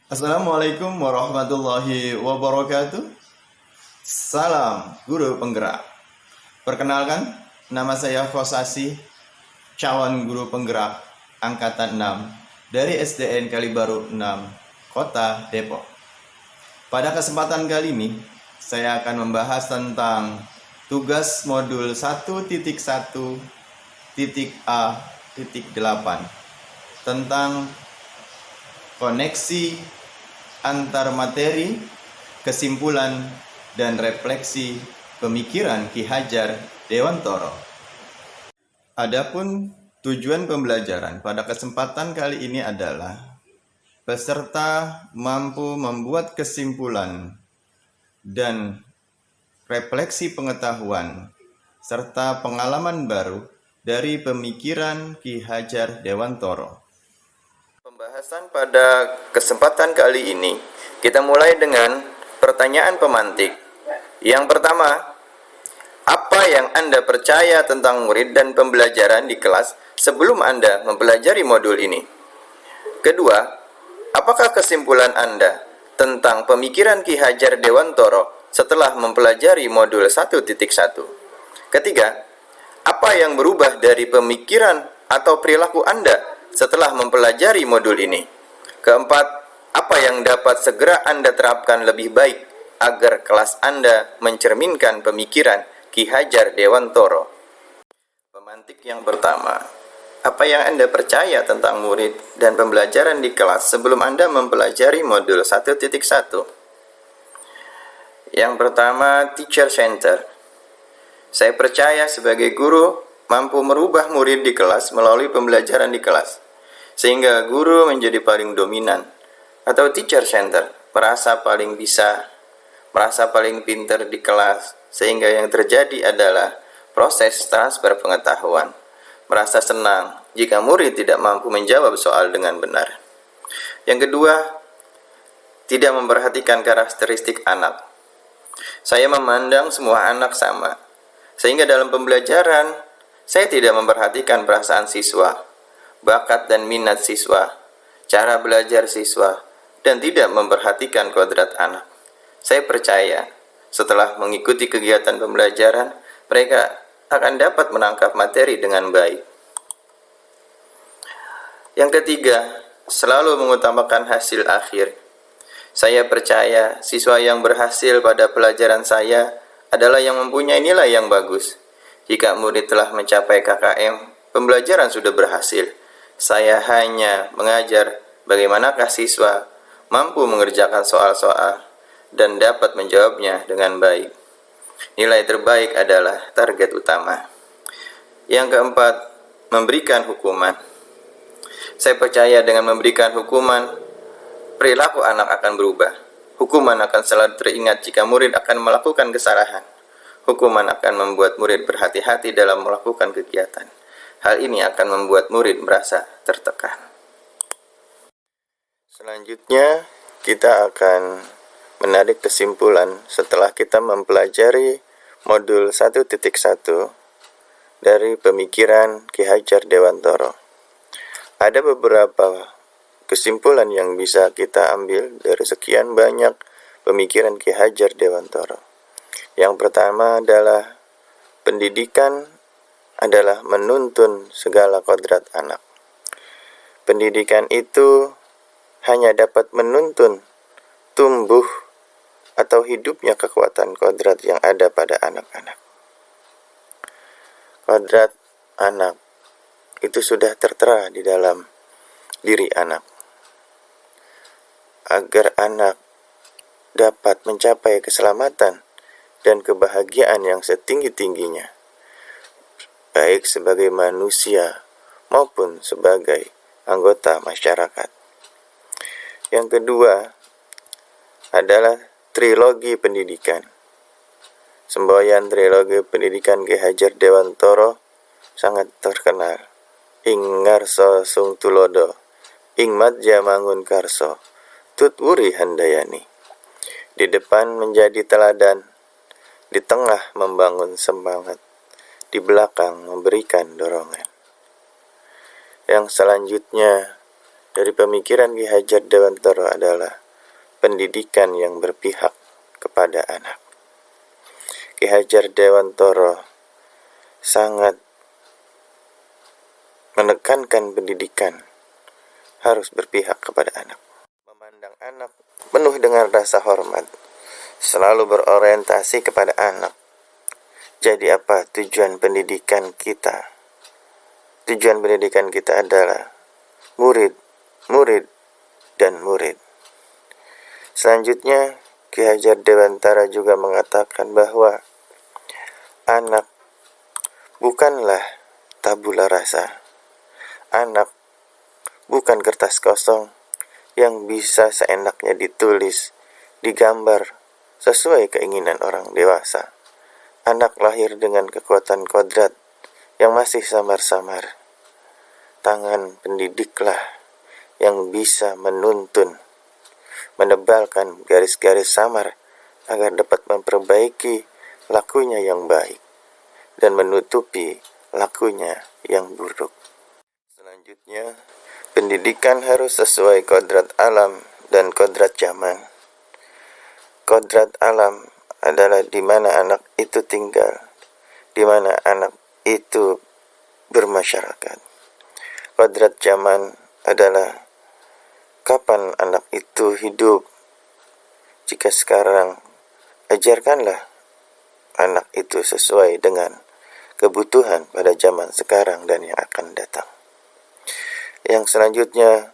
Assalamualaikum warahmatullahi wabarakatuh. Salam guru penggerak. Perkenalkan, nama saya Kosasi, calon guru penggerak angkatan 6 dari SDN Kalibaru 6, Kota Depok. Pada kesempatan kali ini, saya akan membahas tentang tugas modul 1.1.A.8 tentang koneksi antar materi, kesimpulan, dan refleksi pemikiran Ki Hajar Dewantara. Adapun tujuan pembelajaran pada kesempatan kali ini adalah peserta mampu membuat kesimpulan dan refleksi pengetahuan serta pengalaman baru dari pemikiran Ki Hajar Dewantara. Pembahasan pada kesempatan kali ini kita mulai dengan pertanyaan pemantik. Yang pertama, apa yang Anda percaya tentang murid dan pembelajaran di kelas sebelum Anda mempelajari modul ini? Kedua, apakah kesimpulan Anda tentang pemikiran Ki Hajar Dewantara setelah mempelajari modul 1.1? Ketiga, apa yang berubah dari pemikiran atau perilaku Anda setelah mempelajari modul ini? Keempat, apa yang dapat segera Anda terapkan lebih baik agar kelas Anda mencerminkan pemikiran Ki Hajar Dewantara? Pemantik yang pertama, apa yang Anda percaya tentang murid dan pembelajaran di kelas sebelum Anda mempelajari modul 1.1? Yang pertama, teacher center. Saya percaya sebagai guru mampu merubah murid di kelas melalui pembelajaran di kelas, sehingga guru menjadi paling dominan, atau teacher center, merasa paling bisa, merasa paling pintar di kelas, sehingga yang terjadi adalah proses transfer pengetahuan, merasa senang jika murid tidak mampu menjawab soal dengan benar. Yang kedua, tidak memperhatikan karakteristik anak. Saya memandang semua anak sama, sehingga dalam pembelajaran, saya tidak memperhatikan perasaan siswa, bakat dan minat siswa, cara belajar siswa, dan tidak memperhatikan kodrat anak. Saya percaya, setelah mengikuti kegiatan pembelajaran, mereka akan dapat menangkap materi dengan baik. Yang ketiga, selalu mengutamakan hasil akhir. Saya percaya siswa yang berhasil pada pelajaran saya adalah yang mempunyai nilai yang bagus. Jika murid telah mencapai KKM, pembelajaran sudah berhasil. Saya hanya mengajar bagaimanakah siswa mampu mengerjakan soal-soal dan dapat menjawabnya dengan baik. Nilai terbaik adalah target utama. Yang keempat, memberikan hukuman. Saya percaya dengan memberikan hukuman, perilaku anak akan berubah. Hukuman akan selalu teringat jika murid akan melakukan kesalahan. Hukuman akan membuat murid berhati-hati dalam melakukan kegiatan. Hal ini akan membuat murid merasa tertekan. Selanjutnya, kita akan menarik kesimpulan setelah kita mempelajari modul 1.1 dari pemikiran Ki Hajar Dewantara. Ada beberapa kesimpulan yang bisa kita ambil dari sekian banyak pemikiran Ki Hajar Dewantara. Yang pertama adalah pendidikan adalah menuntun segala kodrat anak. Pendidikan itu hanya dapat menuntun tumbuh atau hidupnya kekuatan kodrat yang ada pada anak-anak. Kodrat anak itu sudah tertera di dalam diri anak. Agar anak dapat mencapai keselamatan dan kebahagiaan yang setinggi-tingginya, baik sebagai manusia maupun sebagai anggota masyarakat. Yang kedua adalah trilogi pendidikan. Semboyan trilogi pendidikan Ki Hajar Dewantara sangat terkenal. Ing ngarsa sung tulodo, ing madja mangun karso, tutwuri handayani. Di depan menjadi teladan, di tengah membangun semangat, di belakang memberikan dorongan. Yang selanjutnya dari pemikiran Ki Hajar Dewantara adalah pendidikan yang berpihak kepada anak. Ki Hajar Dewantara sangat menekankan pendidikan harus berpihak kepada anak. Memandang anak penuh dengan rasa hormat, selalu berorientasi kepada anak. Jadi apa tujuan pendidikan kita? Tujuan pendidikan kita adalah murid, dan murid. Selanjutnya, Ki Hajar Dewantara juga mengatakan bahwa anak bukanlah tabula rasa. Anak bukan kertas kosong yang bisa seenaknya ditulis, digambar sesuai keinginan orang dewasa. Anak lahir dengan kekuatan kodrat yang masih samar-samar. Tangan pendidiklah yang bisa menuntun, menebalkan garis-garis samar agar dapat memperbaiki lakunya yang baik dan menutupi lakunya yang buruk. Selanjutnya, pendidikan harus sesuai kodrat alam dan kodrat zaman. Kodrat alam adalah di mana anak itu tinggal, di mana anak itu bermasyarakat. Kodrat zaman adalah kapan anak itu hidup. Jika sekarang, ajarkanlah anak itu sesuai dengan kebutuhan pada zaman sekarang dan yang akan datang. Yang selanjutnya,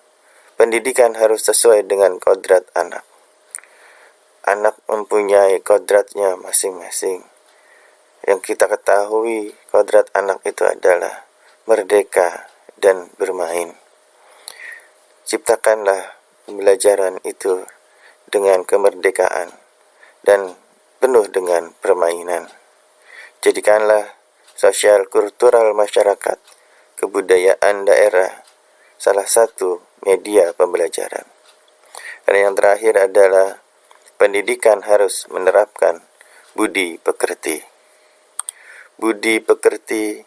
pendidikan harus sesuai dengan kodrat anak. Anak mempunyai kodratnya masing-masing. Yang kita ketahui, kodrat anak itu adalah merdeka dan bermain. Ciptakanlah pembelajaran itu dengan kemerdekaan dan penuh dengan permainan. Jadikanlah sosial kultural masyarakat, kebudayaan daerah, salah satu media pembelajaran. Dan yang terakhir adalah pendidikan harus menerapkan budi pekerti. Budi pekerti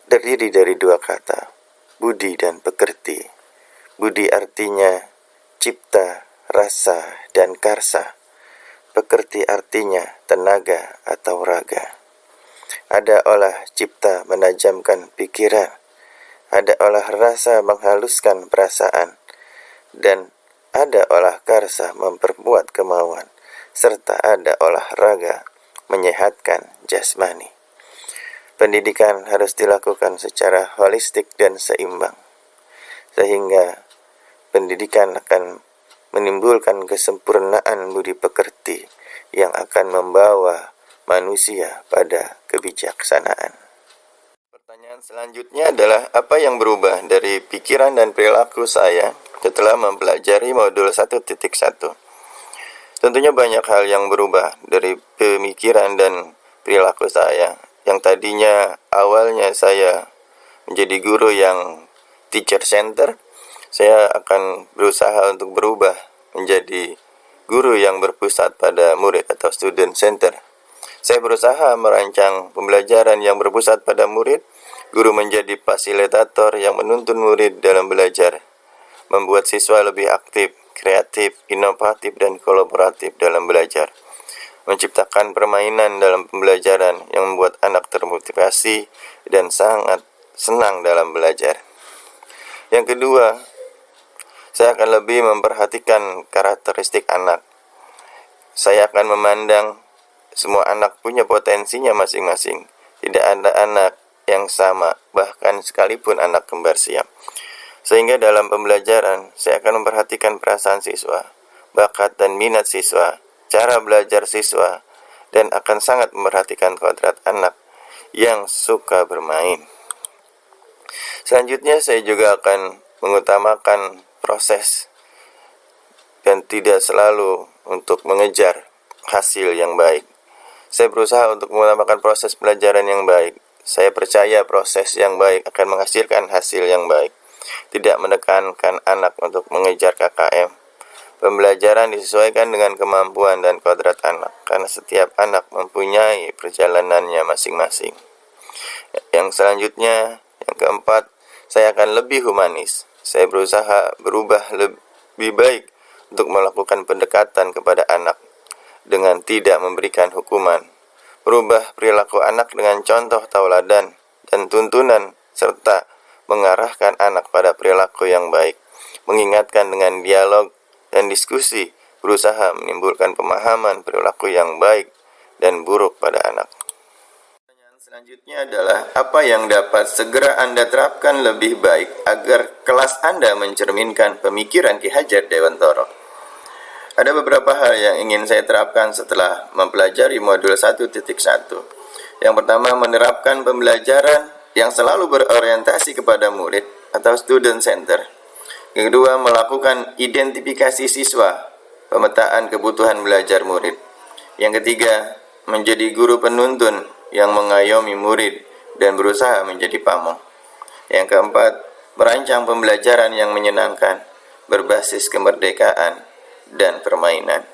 terdiri dari dua kata, budi dan pekerti. Budi artinya cipta, rasa, dan karsa. Pekerti artinya tenaga atau raga. Ada olah cipta menajamkan pikiran, ada olah rasa menghaluskan perasaan, dan ada olah karsa memperbuat kemauan, serta ada olah raga menyehatkan jasmani. Pendidikan harus dilakukan secara holistik dan seimbang, sehingga pendidikan akan menimbulkan kesempurnaan budi pekerti yang akan membawa manusia pada kebijaksanaan. Pertanyaan selanjutnya adalah apa yang berubah dari pikiran dan perilaku saya setelah mempelajari modul 1.1. Tentunya banyak hal yang berubah dari pemikiran dan perilaku saya. Yang tadinya awalnya saya menjadi guru yang teacher center, saya akan berusaha untuk berubah menjadi guru yang berpusat pada murid atau student center. Saya berusaha merancang pembelajaran yang berpusat pada murid, guru menjadi fasilitator yang menuntun murid dalam belajar, membuat siswa lebih aktif, kreatif, inovatif, dan kolaboratif dalam belajar, menciptakan permainan dalam pembelajaran yang membuat anak termotivasi dan sangat senang dalam belajar. Yang kedua, saya akan lebih memperhatikan karakteristik anak. Saya akan memandang semua anak punya potensinya masing-masing. Tidak ada anak yang sama, bahkan sekalipun anak kembar siam. Sehingga dalam pembelajaran, saya akan memperhatikan perasaan siswa, bakat dan minat siswa, cara belajar siswa, dan akan sangat memperhatikan kodrat anak yang suka bermain. Selanjutnya, saya juga akan mengutamakan proses dan tidak selalu untuk mengejar hasil yang baik. Saya berusaha untuk mengutamakan proses pelajaran yang baik. Saya percaya proses yang baik akan menghasilkan hasil yang baik. Tidak menekankan anak untuk mengejar KKM. Pembelajaran disesuaikan dengan kemampuan dan kodrat anak, karena setiap anak mempunyai perjalanannya masing-masing. Yang selanjutnya, yang keempat, saya akan lebih humanis. saya berusaha berubah lebih baik untuk melakukan pendekatan kepada anak dengan tidak memberikan hukuman, merubah perilaku anak dengan contoh tauladan dan tuntunan, serta mengarahkan anak pada perilaku yang baik, mengingatkan dengan dialog dan diskusi, berusaha menimbulkan pemahaman perilaku yang baik dan buruk pada anak. Pertanyaan selanjutnya adalah, apa yang dapat segera Anda terapkan lebih baik agar kelas Anda mencerminkan pemikiran Ki Hajar Dewantara? Ada beberapa hal yang ingin saya terapkan setelah mempelajari modul 1.1. Yang pertama, menerapkan pembelajaran yang selalu berorientasi kepada murid atau student center. Yang kedua, melakukan identifikasi siswa, pemetaan kebutuhan belajar murid. Yang ketiga, menjadi guru penuntun yang mengayomi murid dan berusaha menjadi pamong. Yang keempat, merancang pembelajaran yang menyenangkan, berbasis kemerdekaan dan permainan.